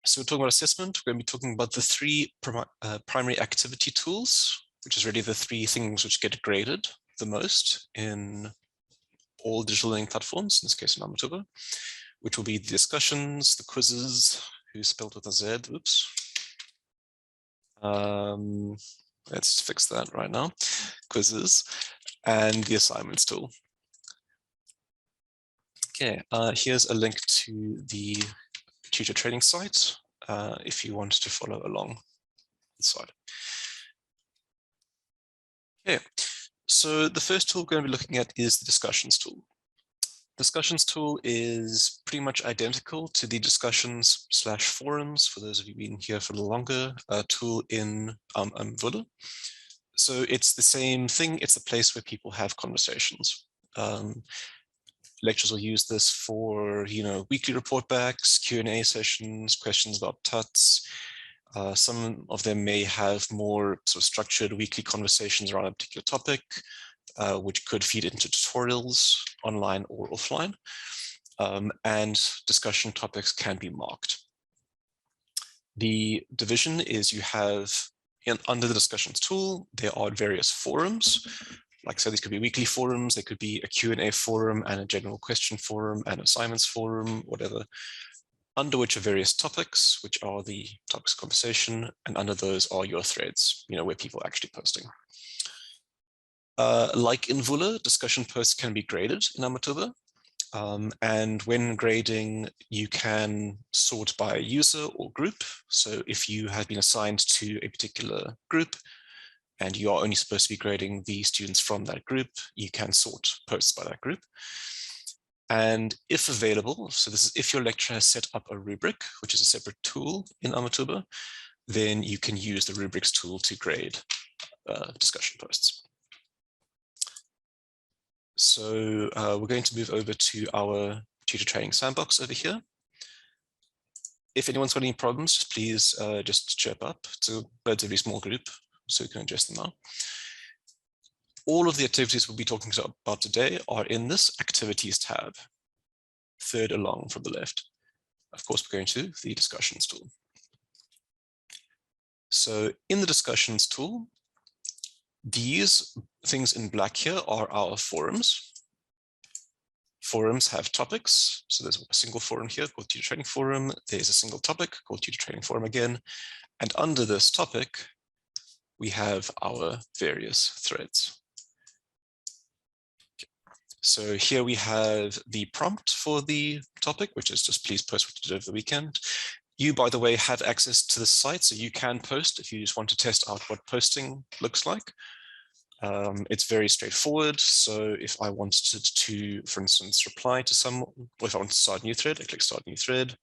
So we're talking about assessment. We're going to be talking about the three primary activity tools, which is really the three things which get graded the most in all digital learning platforms, in this case in Amathuba, which will be the discussions, the quizzes, who's spelled with a Z, oops. Let's fix that right now, quizzes, and the assignments tool. Okay, here's a link to the tutor training site if you want to follow along inside. Okay, so the first tool we're going to be looking at is the discussions tool. Discussions tool is pretty much identical to the discussions/forums, for those of you been here for a little longer, tool in Amathuba. So it's the same thing. It's the place where people have conversations. Lecturers will use this for, weekly report backs, Q&A sessions, questions about tuts. Some of them may have more sort of structured weekly conversations around a particular topic, which could feed into tutorials online or offline. And discussion topics can be marked. The division is you have, under the discussions tool, there are various forums. Like I said, these could be weekly forums, there could be a Q&A forum and a general question forum and assignments forum, whatever, under which are various topics, which are the topics of conversation, and under those are your threads, where people are actually posting. Like in Vula, discussion posts can be graded in Amathuba. And when grading, you can sort by user or group. So if you have been assigned to a particular group and you are only supposed to be grading the students from that group, you can sort posts by that group. And if available, so this is if your lecturer has set up a rubric, which is a separate tool in Amathuba, then you can use the rubrics tool to grade discussion posts. So we're going to move over to our tutor training sandbox over here. If anyone's got any problems, please just chirp up. It's a relatively small group, so you can address them now. All of the activities we'll be talking about today are in this activities tab, third along from the left. Of course, we're going to the discussions tool. So in the discussions tool, these things in black here are our forums. Forums have topics. So there's a single forum here called Tutor Training Forum. There's a single topic called Tutor Training Forum again. And under this topic, we have our various threads. Okay. So here we have the prompt for the topic, which is just please post what you did over the weekend. You, by the way, have access to the site, so you can post if you just want to test out what posting looks like. It's very straightforward. So if I wanted to, for instance, reply to someone, or if I want to start a new thread, I click start new thread.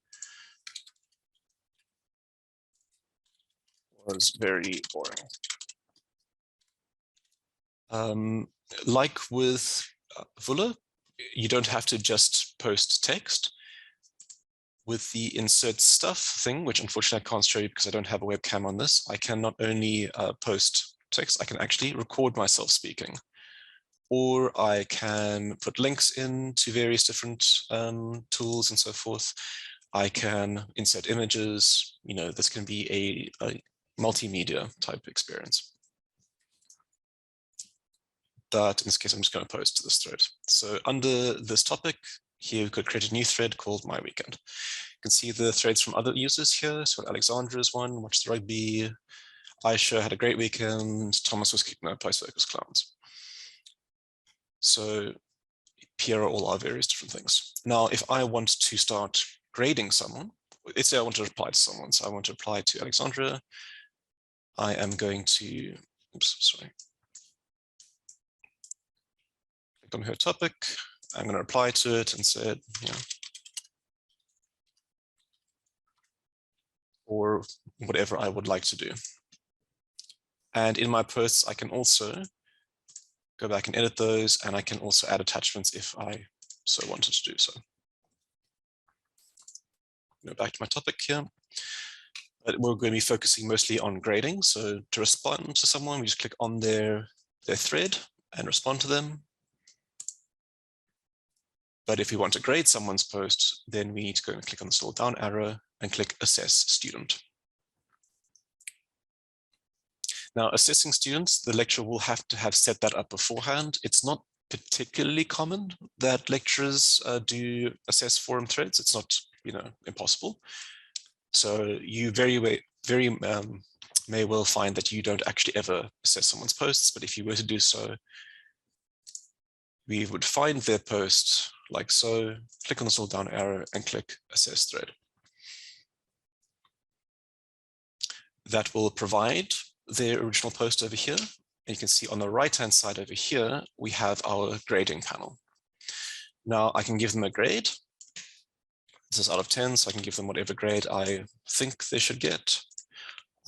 It was very boring. Like with Vula, you don't have to just post text. With the insert stuff thing, which unfortunately I can't show you because I don't have a webcam on this, I can not only post text, I can actually record myself speaking. Or I can put links into various different tools and so forth. I can insert images. This can be a multimedia type experience. But in this case, I'm just going to post to this thread. So under this topic, here we could create a new thread called My Weekend. You can see the threads from other users here. So Alexandra's one, watched the rugby. Aisha had a great weekend. Thomas was kicking out Play Circus Clowns. So here are all our various different things. Now, if I want to start grading someone, let's say I want to reply to someone. So I want to reply to Alexandra. I am going to, click on her topic. I'm going to reply to it and say, or whatever I would like to do. And in my posts, I can also go back and edit those, and I can also add attachments if I so wanted to do so. Go back to my topic here. But we're going to be focusing mostly on grading. So to respond to someone, we just click on their thread and respond to them. But if we want to grade someone's post, then we need to go and click on this little down arrow and click Assess Student. Now, assessing students, the lecturer will have to have set that up beforehand. It's not particularly common that lecturers do assess forum threads. It's not, impossible. So you may well find that you don't actually ever assess someone's posts, but if you were to do so, we would find their post like so, click on this little down arrow and click Assess Thread. That will provide their original post over here. And you can see on the right-hand side over here, we have our grading panel. Now I can give them a grade. This is out of 10, so I can give them whatever grade I think they should get.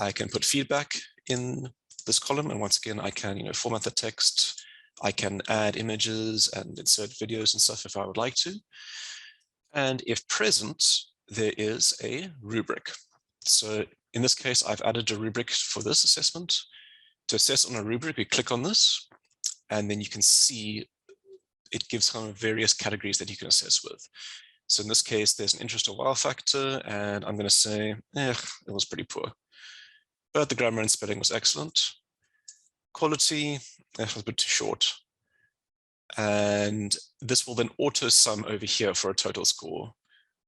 I can put feedback in this column, and once again, I can format the text. I can add images and insert videos and stuff if I would like to. And if present, there is a rubric. So in this case, I've added a rubric for this assessment. To assess on a rubric, we click on this, and then you can see it gives kind of various categories that you can assess with. So in this case, there's an interest or wow factor, and I'm going to say, it was pretty poor. But the grammar and spelling was excellent. Quality, that was a bit too short. And this will then auto sum over here for a total score,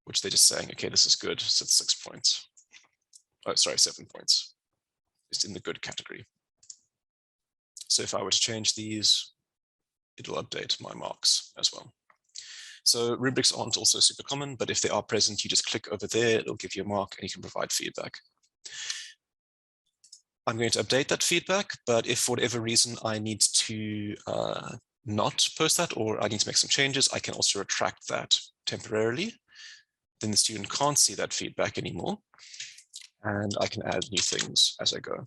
which they're just saying, okay, this is good. So it's 6 points. Oh, sorry, 7 points. It's in the good category. So if I were to change these, it will update my marks as well. So rubrics aren't also super common, but if they are present, you just click over there, it'll give you a mark and you can provide feedback. I'm going to update that feedback, but if for whatever reason I need to not post that, or I need to make some changes, I can also retract that temporarily. Then the student can't see that feedback anymore. And I can add new things as I go.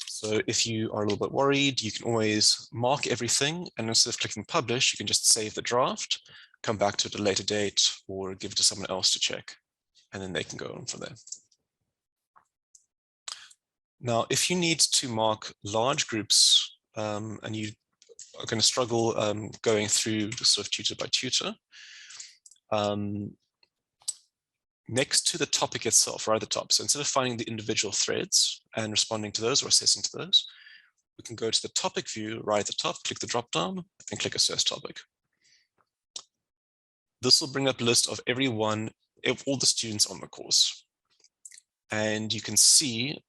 So if you are a little bit worried, you can always mark everything, and instead of clicking publish, you can just save the draft, come back to it at a later date, or give it to someone else to check, and then they can go on from there. Now, if you need to mark large groups and you are going to struggle going through sort of tutor by tutor, next to the topic itself, right at the top, so instead of finding the individual threads and responding to those or assessing to those, we can go to the topic view right at the top, click the drop down, and click Assess Topic. This will bring up a list of all the students on the course. And you can see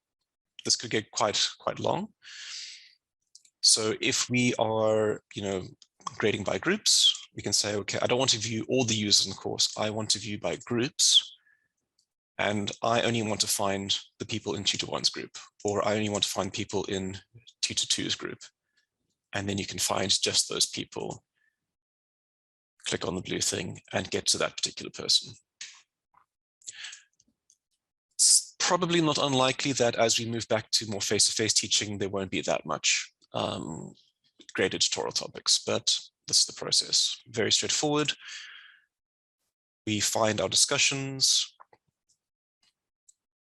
this could get quite long. So if we are, grading by groups, we can say, okay, I don't want to view all the users in the course. I want to view by groups. And I only want to find the people in Tutor 1's group, or I only want to find people in Tutor 2's group. And then you can find just those people, click on the blue thing, and get to that particular person. It's probably not unlikely that as we move back to more face-to-face teaching, there won't be that much graded tutorial topics, but this is the process. Very straightforward. We find our discussions.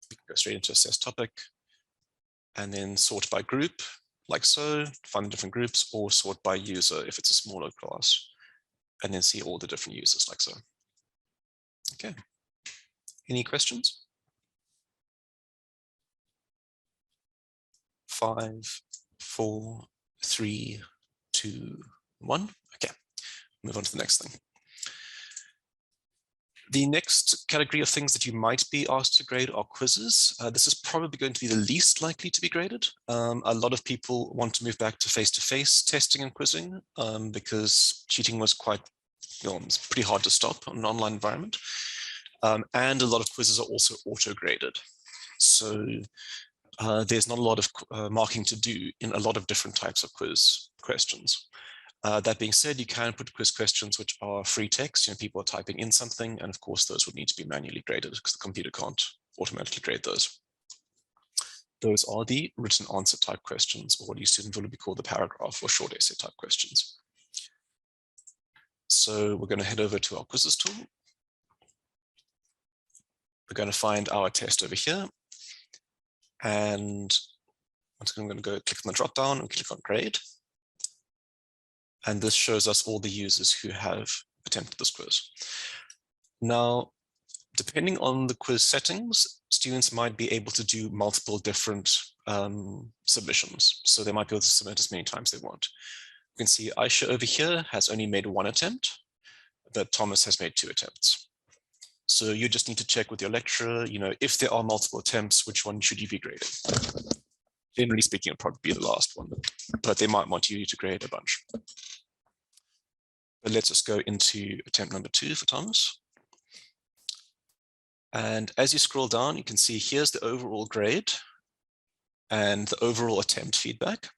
We can go straight into Assess Topic and then sort by group, like so, find the different groups, or sort by user if it's a smaller class, and then see all the different users like so. Okay. Any questions? 5, 4, 3, 2, 1. Okay, move on to the next thing. The next category of things that you might be asked to grade are quizzes. This is probably going to be the least likely to be graded. A lot of people want to move back to face-to-face testing and quizzing because cheating was it's pretty hard to stop on an online environment. And a lot of quizzes are also auto-graded. So there's not a lot of marking to do in a lot of different types of quiz questions. That being said, you can put quiz questions which are free text. People are typing in something, and of course, those would need to be manually graded because the computer can't automatically grade those. Those are the written answer type questions, or what you student will be called the paragraph or short essay type questions. So we're going to head over to our quizzes tool. We're going to find our test over here. And once again, I'm going to go click on the drop down and click on grade. And this shows us all the users who have attempted this quiz. Now, Depending on the quiz settings, students might be able to do multiple different submissions. So they might be able to submit as many times they want. You can see Aisha over here has only made 1 attempt, but Thomas has made 2 attempts. So you just need to check with your lecturer, if there are multiple attempts, which one should you be grading? Generally speaking, it'll probably be the last one, but they might want you to grade a bunch. But let's just go into attempt number 2 for Thomas. And as you scroll down, you can see here's the overall grade and the overall attempt feedback.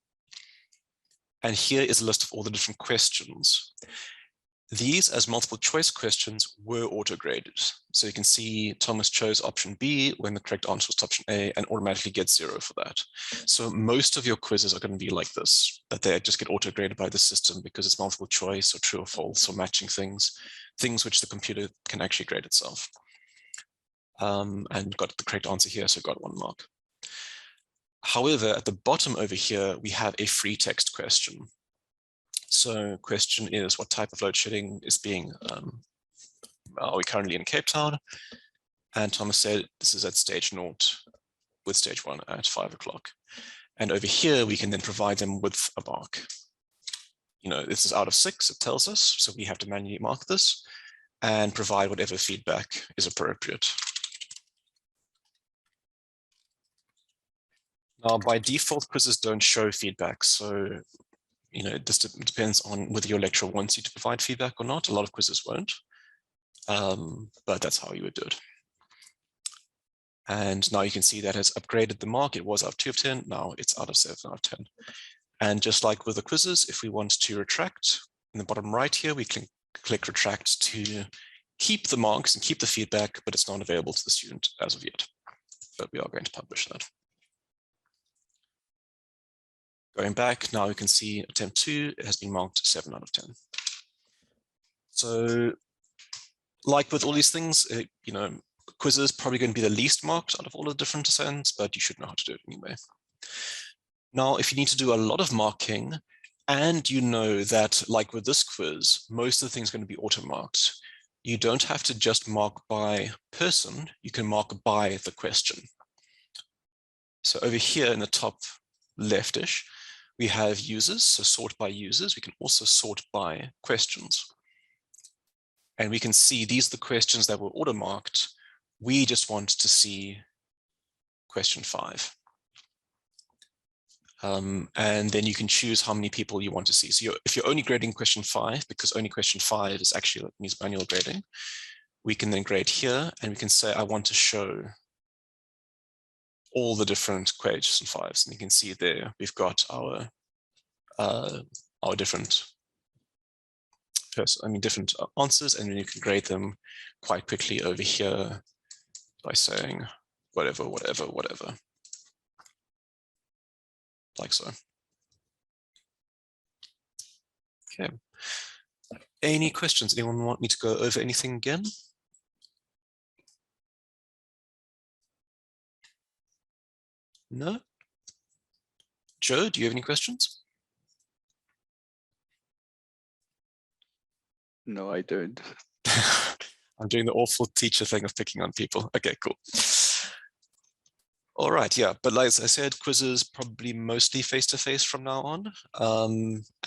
And here is a list of all the different questions. These, as multiple choice questions, were auto-graded. So you can see Thomas chose option B when the correct answer was option A and automatically gets 0 for that. So most of your quizzes are going to be like this, that they just get auto-graded by the system because it's multiple choice or true or false or matching things which the computer can actually grade itself. And got the correct answer here, so got 1 mark. However, at the bottom over here, we have a free text question. So question is, what type of load shedding is being, are we currently in Cape Town? And Thomas said, this is at stage 0 with stage 1 at 5 o'clock. And over here, we can then provide them with a mark. This is out of 6, it tells us. So we have to manually mark this and provide whatever feedback is appropriate. Now, by default, quizzes don't show feedback. So this depends on whether your lecturer wants you to provide feedback or not. A lot of quizzes won't, but that's how you would do it. And now you can see that has upgraded the mark. It was out of 2 of 10. Now it's out of 7 out of 10. And just like with the quizzes, if we want to retract, in the bottom right here, we click retract to keep the marks and keep the feedback, but it's not available to the student as of yet. But we are going to publish that. Going back, now you can see attempt 2, it has been marked 7 out of 10. So like with all these things, quizzes probably going to be the least marked out of all the different assignments, but you should know how to do it anyway. Now, if you need to do a lot of marking and you know that, like with this quiz, most of the things are going to be auto-marked, you don't have to just mark by person, you can mark by the question. So over here in the top leftish, we have users, so sort by users. We can also sort by questions. And we can see these are the questions that were auto-marked. We just want to see question 5. And then you can choose how many people you want to see. So if you're only grading question 5, because only question 5 is actually means manual grading, we can then grade here and we can say, I want to show all the different question 5s. And you can see there, we've got our different different answers, and then you can grade them quite quickly over here by saying whatever, whatever, whatever, like so. Okay. Any questions? Anyone want me to go over anything again? No? Joe, do you have any questions? No, I don't. I'm doing the awful teacher thing of picking on people. Okay, cool. All right, yeah, but like I said, quizzes probably mostly face-to-face from now on,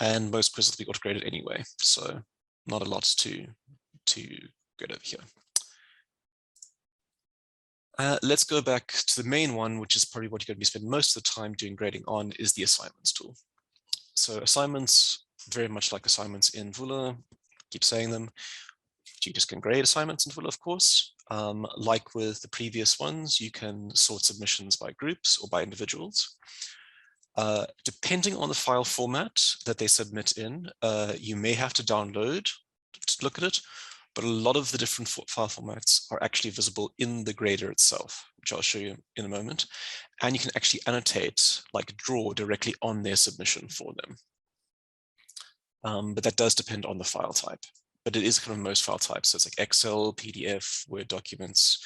and most quizzes will be auto-graded anyway, so not a lot to get over here. Let's go back to the main one, which is probably what you're going to be spending most of the time doing grading on, is the assignments tool. So assignments, very much like assignments in Vula, keep saying them. You just can grade assignments in Vula, of course. Like with the previous ones, you can sort submissions by groups or by individuals. Depending on the file format that they submit in, you may have to download to look at it, but a lot of the different file formats are actually visible in the grader itself, which I'll show you in a moment. And you can actually annotate, like draw directly on their submission for them. But that does depend on the file type. But it is kind of most file types. So it's like Excel, PDF, Word documents,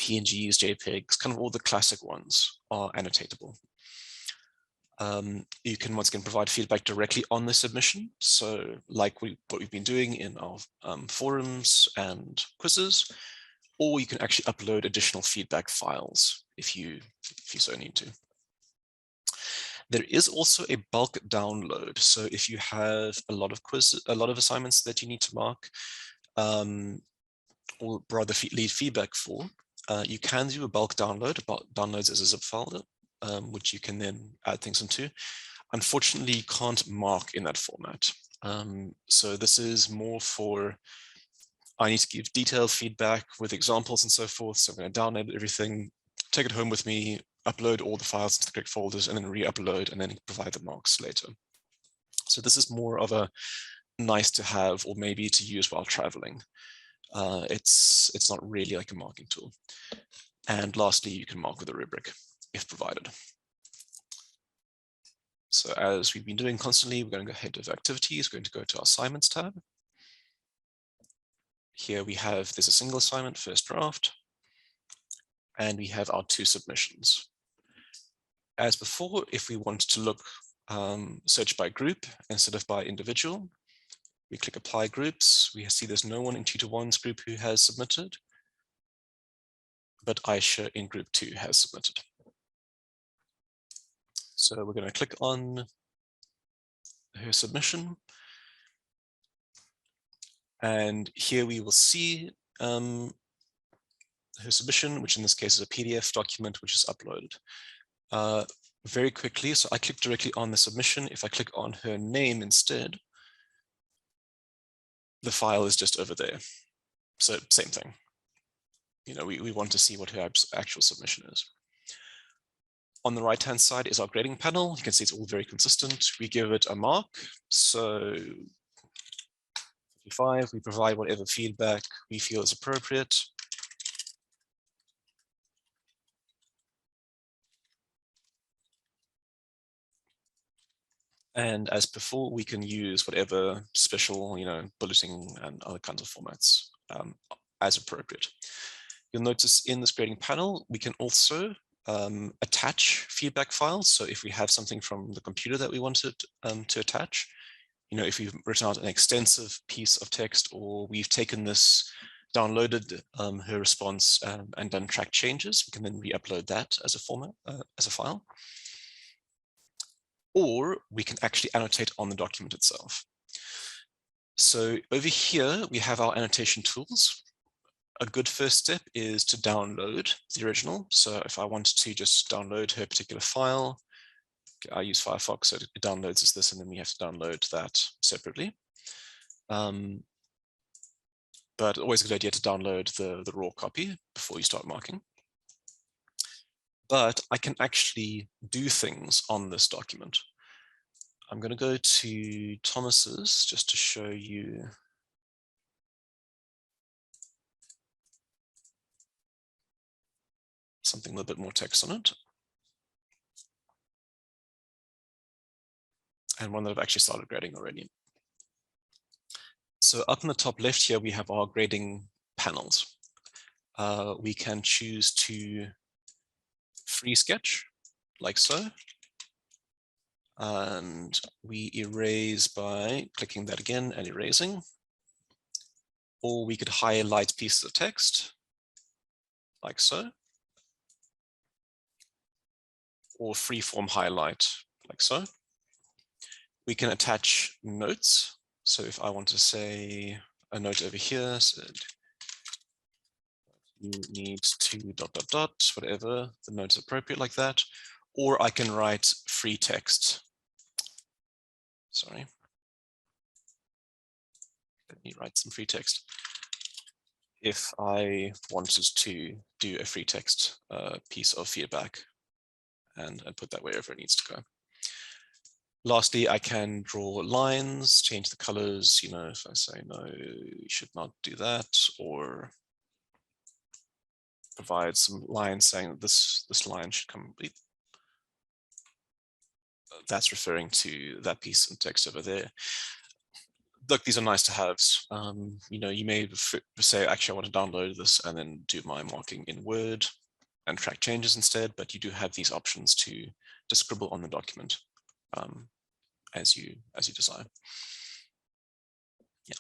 PNGs, JPEGs, kind of all the classic ones are annotatable. You can once again provide feedback directly on the submission. So like what we've been doing in our forums and quizzes, or you can actually upload additional feedback files if you so need to. There is also a bulk download. So if you have a lot of assignments that you need to mark, or rather leave feedback for, you can do a bulk download. Downloads as a zip folder, which you can then add things into. Unfortunately, you can't mark in that format. So this is more for, I need to give detailed feedback with examples and so forth. So I'm going to download everything, take it home with me, upload all the files into the correct folders, and then re-upload, and then provide the marks later. So this is more of a nice to have, or maybe to use while traveling. It's not really like a marking tool. And lastly, you can mark with a rubric if provided. So as we've been doing constantly, we're going to go ahead to activities. We're going to go to our assignments tab. Here we have, there's a single assignment, first draft, and we have our 2 submissions. As before, if we want to look, search by group instead of by individual, we click apply groups. We see there's no one in Tutor1's group who has submitted, but Aisha in group 2 has submitted. So we're going to click on her submission. And here we will see her submission, which in this case is a PDF document, which is uploaded. Very quickly, so I click directly on the submission. If I click on her name instead, the file is just over there. So same thing. You know, we want to see what her actual submission is. On the right-hand side is our grading panel. You can see it's all very consistent. We give it a mark. So 55, we provide whatever feedback we feel is appropriate. And as before, we can use whatever special, bulleting and other kinds of formats as appropriate. You'll notice in this grading panel, we can also attach feedback files. So if we have something from the computer that we wanted to attach, if we've written out an extensive piece of text, or we've taken this, downloaded her response and done track changes, we can then re-upload that as a format, as a file. Or we can actually annotate on the document itself. So over here, we have our annotation tools. A good first step is to download the original. So if I wanted to just download her particular file, I use Firefox, so it downloads as this, and then we have to download that separately. But always a good idea to download the raw copy before you start marking. But I can actually do things on this document. I'm going to go to Thomas's just to show you something with a bit more text on it. And one that I've actually started grading already. So up in the top left here, we have our grading panels. We can choose to free sketch, like so. And we erase by clicking that again and erasing. Or we could highlight pieces of text, like so. Or freeform highlight, like so. We can attach notes. So if I want to say a note over here, said you need to ... whatever, the note's appropriate like that. Or I can write free text. Sorry. Let me write some free text. If I wanted to do a free text piece of feedback and put that wherever it needs to go. Lastly, I can draw lines, change the colors, if I say, no, you should not do that, or provide some lines saying that this line should come. That's referring to that piece of text over there. Look, these are nice to haves. You may say, actually, I want to download this and then do my marking in Word and track changes instead, but you do have these options to scribble on the document as you desire. Yeah.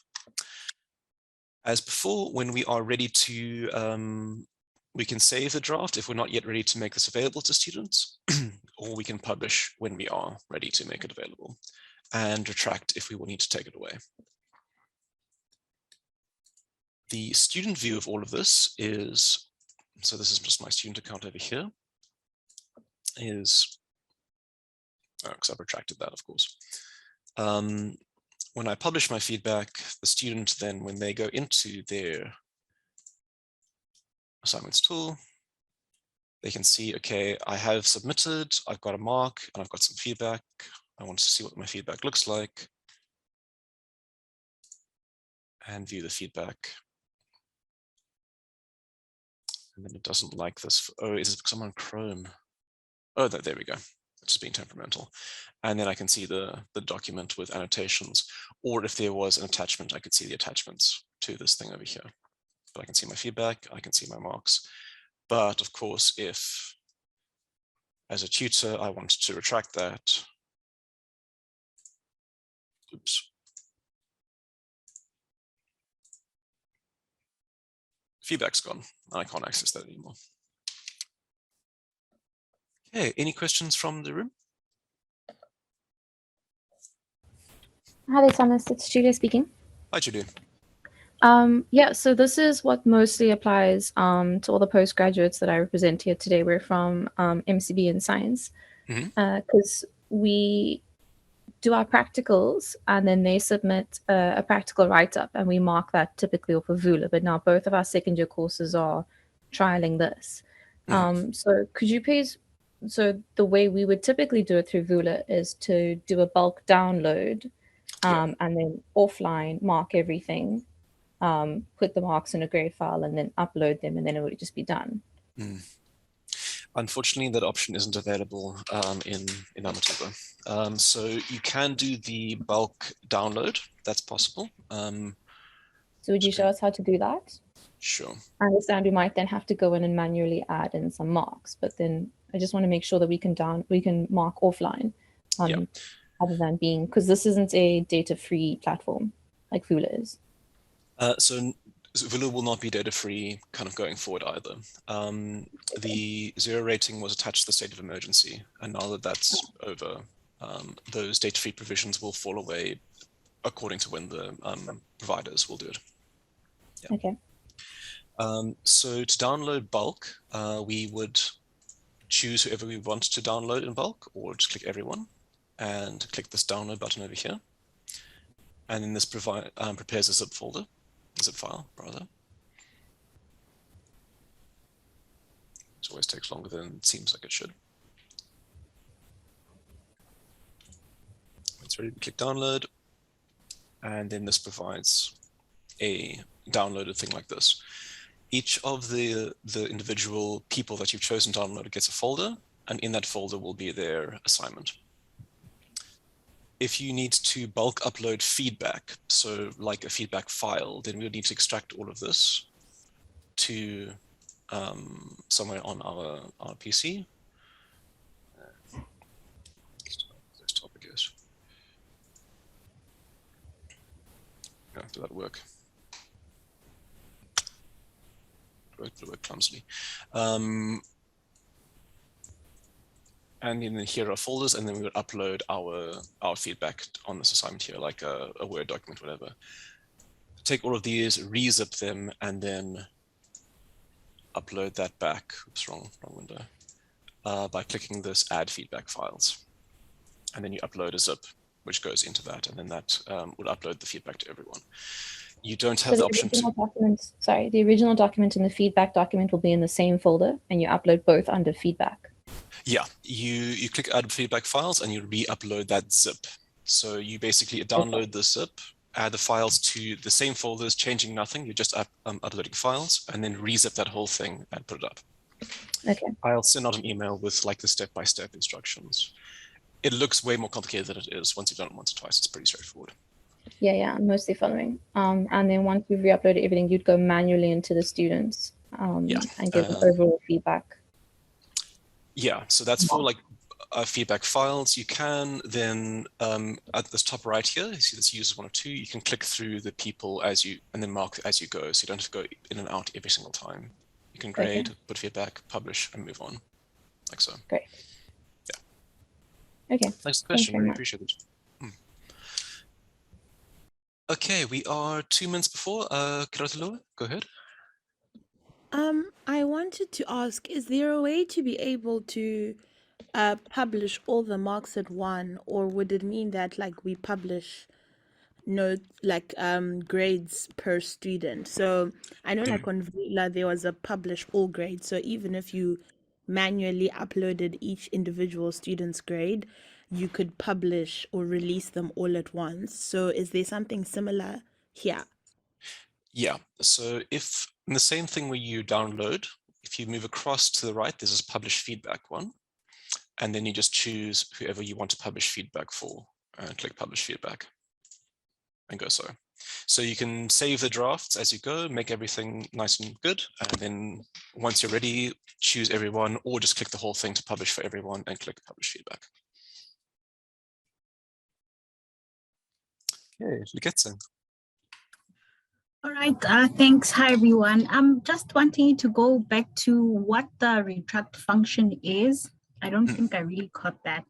As before, when we are ready to, we can save the draft if we're not yet ready to make this available to students, or we can publish when we are ready to make it available, and retract if we will need to take it away. The student view of all of this is, so this is just my student account over here, is, because I've retracted that, of course. When I publish my feedback, the student then, when they go into their assignments tool, they can see, okay, I have submitted, I've got a mark, and I've got some feedback. I want to see what my feedback looks like, and view the feedback. And then it doesn't like this. Oh, is it because I'm on Chrome? Oh, there we go. It's just being temperamental. And then I can see the document with annotations, or if there was an attachment, I could see the attachments to this thing over here. But I can see my feedback, I can see my marks. But of course, if as a tutor, I wanted to retract that, oops. Feedback's gone. I can't access that anymore. Okay, any questions from the room? Hi there, Thomas. It's Julia speaking. Hi, Julia. Yeah, so this is what mostly applies to all the postgraduates that I represent here today. We're from MCB in science, because we do our practicals and then they submit a practical write-up and we mark that typically off of Vula. But now both of our second year courses are trialing this. So could you please, so the way we would typically do it through Vula is to do a bulk download and then offline mark everything, put the marks in a grade file and then upload them, and then it would just be done. Unfortunately, that option isn't available in Amathuba. So you can do the bulk download. That's possible. So would you show us how to do that? Sure. I understand we might then have to go in and manually add in some marks, but then I just want to make sure that we can mark offline, other than being, because this isn't a data-free platform like Vula is. So Vula will not be data-free kind of going forward either. The 0 rating was attached to the state of emergency, and now that that's over, those data-free provisions will fall away according to when the providers will do it. Yeah. Okay. So to download bulk, we would choose whoever we want to download in bulk, or just click everyone and click this download button over here. And then this prepares a zip folder, zip file rather. It always takes longer than it seems like it should. It's ready to click download. And then this provides a downloaded thing like this. Each of the individual people that you've chosen to download gets a folder, and in that folder will be their assignment. If you need to bulk upload feedback, so like a feedback file, then we would need to extract all of this to somewhere on our PC. Desktop, I guess. Yeah, did that work? It worked clumsily. And then here are folders, and then we would upload our feedback on this assignment here, like a Word document, whatever. Take all of these, re-zip them, and then upload that back. Oops, wrong window. By clicking this Add Feedback Files. And then you upload a zip, which goes into that, and then that would upload the feedback to everyone. You don't have the option to... The original document and the feedback document will be in the same folder, and you upload both under feedback. Yeah, you click Add Feedback Files, and you re-upload that zip. So you basically download the zip, add the files to the same folders, changing nothing. You're just uploading files, and then re-zip that whole thing and put it up. Okay. I'll send out an email with like the step-by-step instructions. It looks way more complicated than it is. Once you've done it once or twice, it's pretty straightforward. Yeah, I'm mostly following. And then once you've re-uploaded everything, you'd go manually into the students and give them overall feedback. Yeah, so that's for like feedback files, you can then at this top right here, you see this users 1 or 2, you can click through the people as you, and then mark as you go. So you don't have to go in and out every single time. You can grade, put feedback, publish, and move on, like so. Great. Yeah. Okay. Thanks for the question, really appreciate it. Okay, we are 2 minutes before. Amathuba, go ahead. I wanted to ask, is there a way to be able to publish all the marks at one, or would it mean that like we publish notes like grades per student? So I know like on Vila there was a publish all grades. So even if you manually uploaded each individual student's grade, you could publish or release them all at once. So is there something similar here? Yeah, so if in the same thing where you download, if you move across to the right, there's this publish feedback one, and then you just choose whoever you want to publish feedback for and click publish feedback and go so. So you can save the drafts as you go, make everything nice and good, and then once you're ready, choose everyone or just click the whole thing to publish for everyone and click publish feedback. Okay, Liketsen. All right, thanks. Hi, everyone. I'm just wanting to go back to what the retract function is. I don't think I really caught that.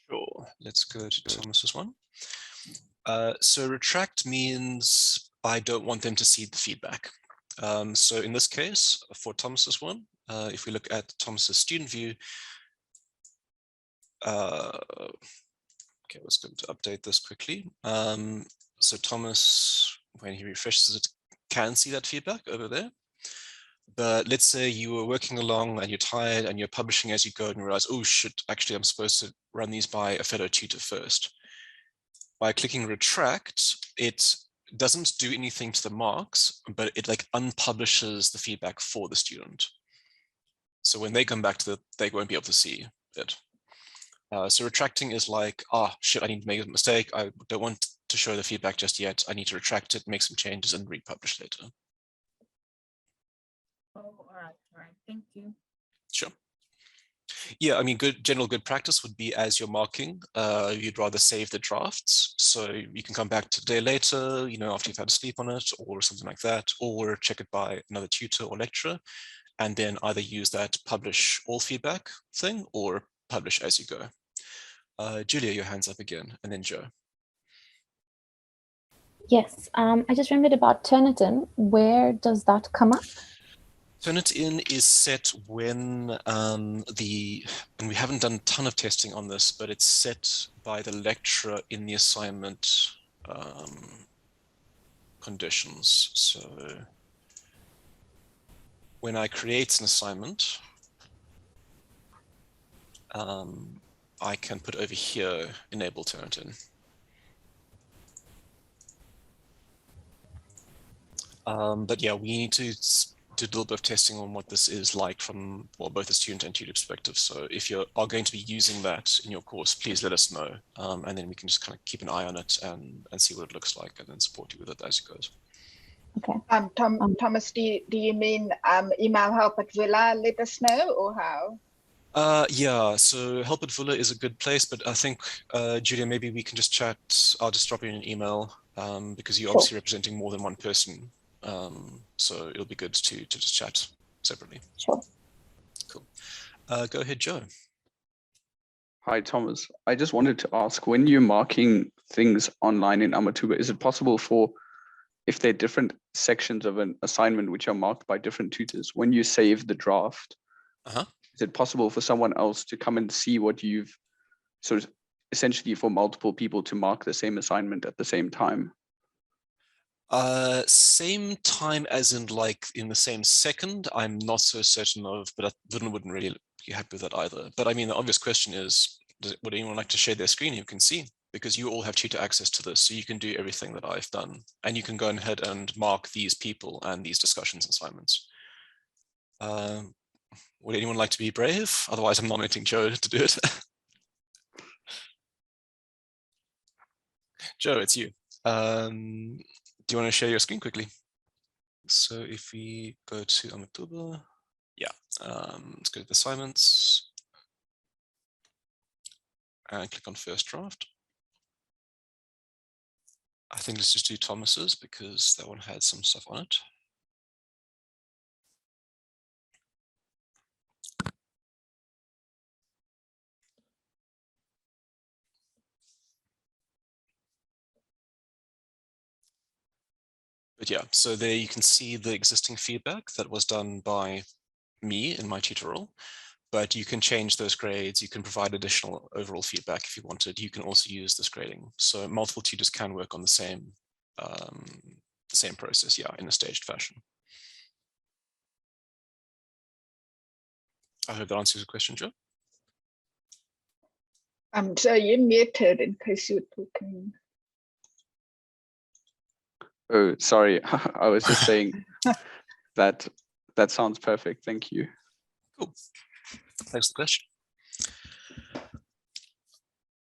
Sure, let's go to Thomas's one. So retract means I don't want them to see the feedback. So in this case, for Thomas's one, if we look at Thomas's student view, okay, let's go to update this quickly. So Thomas, when he refreshes it, can see that feedback over there. But let's say you were working along and you're tired and you're publishing as you go and you realize, oh shit, actually I'm supposed to run these by a fellow tutor first. By clicking retract, it doesn't do anything to the marks, but it like unpublishes the feedback for the student. So when they come back to they won't be able to see it. So retracting is like, shit, I need to make a mistake. I don't want to show the feedback just yet. I need to retract it, make some changes and republish later. Oh, all right, thank you. Sure. Yeah, I mean, general good practice would be as you're marking, you'd rather save the drafts. So you can come back to a day later, after you've had a sleep on it or something like that, or check it by another tutor or lecturer, and then either use that publish all feedback thing or publish as you go. Julia, your hand's up again, and then Joe. Yes, I just remembered about Turnitin. Where does that come up? Turnitin is set when and we haven't done a ton of testing on this, but it's set by the lecturer in the assignment conditions. So when I create an assignment, I can put over here, enable Turnitin. But yeah, we need to do a little bit of testing on what this is like from both a student and tutor perspective. So if you are going to be using that in your course, please let us know. And then we can just kind of keep an eye on it and see what it looks like and then support you with it as it goes. Okay. Thomas, do you mean email help@Villa, let us know, or how? Yeah, so help at Villa is a good place, but I think, Julia, maybe we can just chat. I'll just drop you an email because you're obviously representing more than one person. So it'll be good to just chat separately. Sure. Cool. Go ahead, Joe. Hi, Thomas. I just wanted to ask, when you're marking things online in Amathuba, is it possible for, if there are different sections of an assignment which are marked by different tutors, when you save the draft, is it possible for someone else to come and see what you've, sort of essentially for multiple people to mark the same assignment at the same time? Same time as in like in the same second, I'm not so certain of, but I wouldn't really be happy with that either. But I mean, the obvious question is, would anyone like to share their screen? You can see, because you all have tutor access to this, so you can do everything that I've done. And you can go ahead and mark these people and these discussions assignments. Would anyone like to be brave? Otherwise, I'm nominating Joe to do it. Joe, it's you. Do you want to share your screen quickly? So if we go to Amathuba, yeah, let's go to the assignments. and click on first draft. I think let's just do Thomas's because that one had some stuff on it. But yeah, so there you can see the existing feedback that was done by me in my tutorial, but you can change those grades. You can provide additional overall feedback if you wanted. You can also use this grading. So multiple tutors can work on the same process, yeah, in a staged fashion. I hope that answers your question, Joe. So you're muted in case you're talking. Oh, sorry. I was just saying that sounds perfect. Thank you. Cool. Thanks for the question.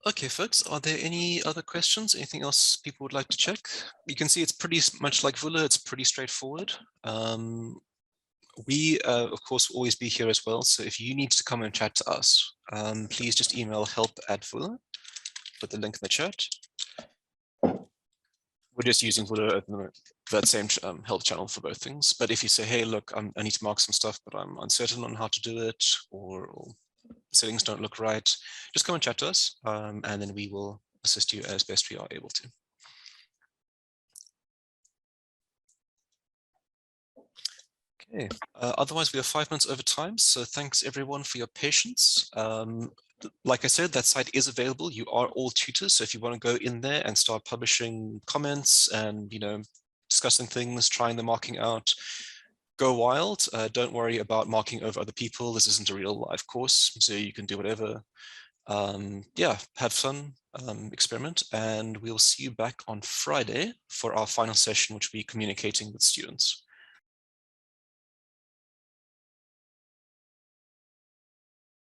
Okay, folks, are there any other questions? Anything else people would like to check? You can see it's pretty much like Vula. It's pretty straightforward. We, of course, will always be here as well. So if you need to come and chat to us, please just email help@Vula. Put the link in the chat. We're just using Vula, that same help channel for both things. But if you say, hey, look, I need to mark some stuff, but I'm uncertain on how to do it, or settings don't look right, just come and chat to us, and then we will assist you as best we are able to. Okay, otherwise we are 5 minutes over time, so thanks everyone for your patience. Like I said, that site is available. You are all tutors, so if you want to go in there and start publishing comments and discussing things, trying the marking out, go wild. Don't worry about marking over other people. This isn't a real live course, so you can do whatever. Yeah, have fun, experiment, and we'll see you back on Friday for our final session, which will be communicating with students.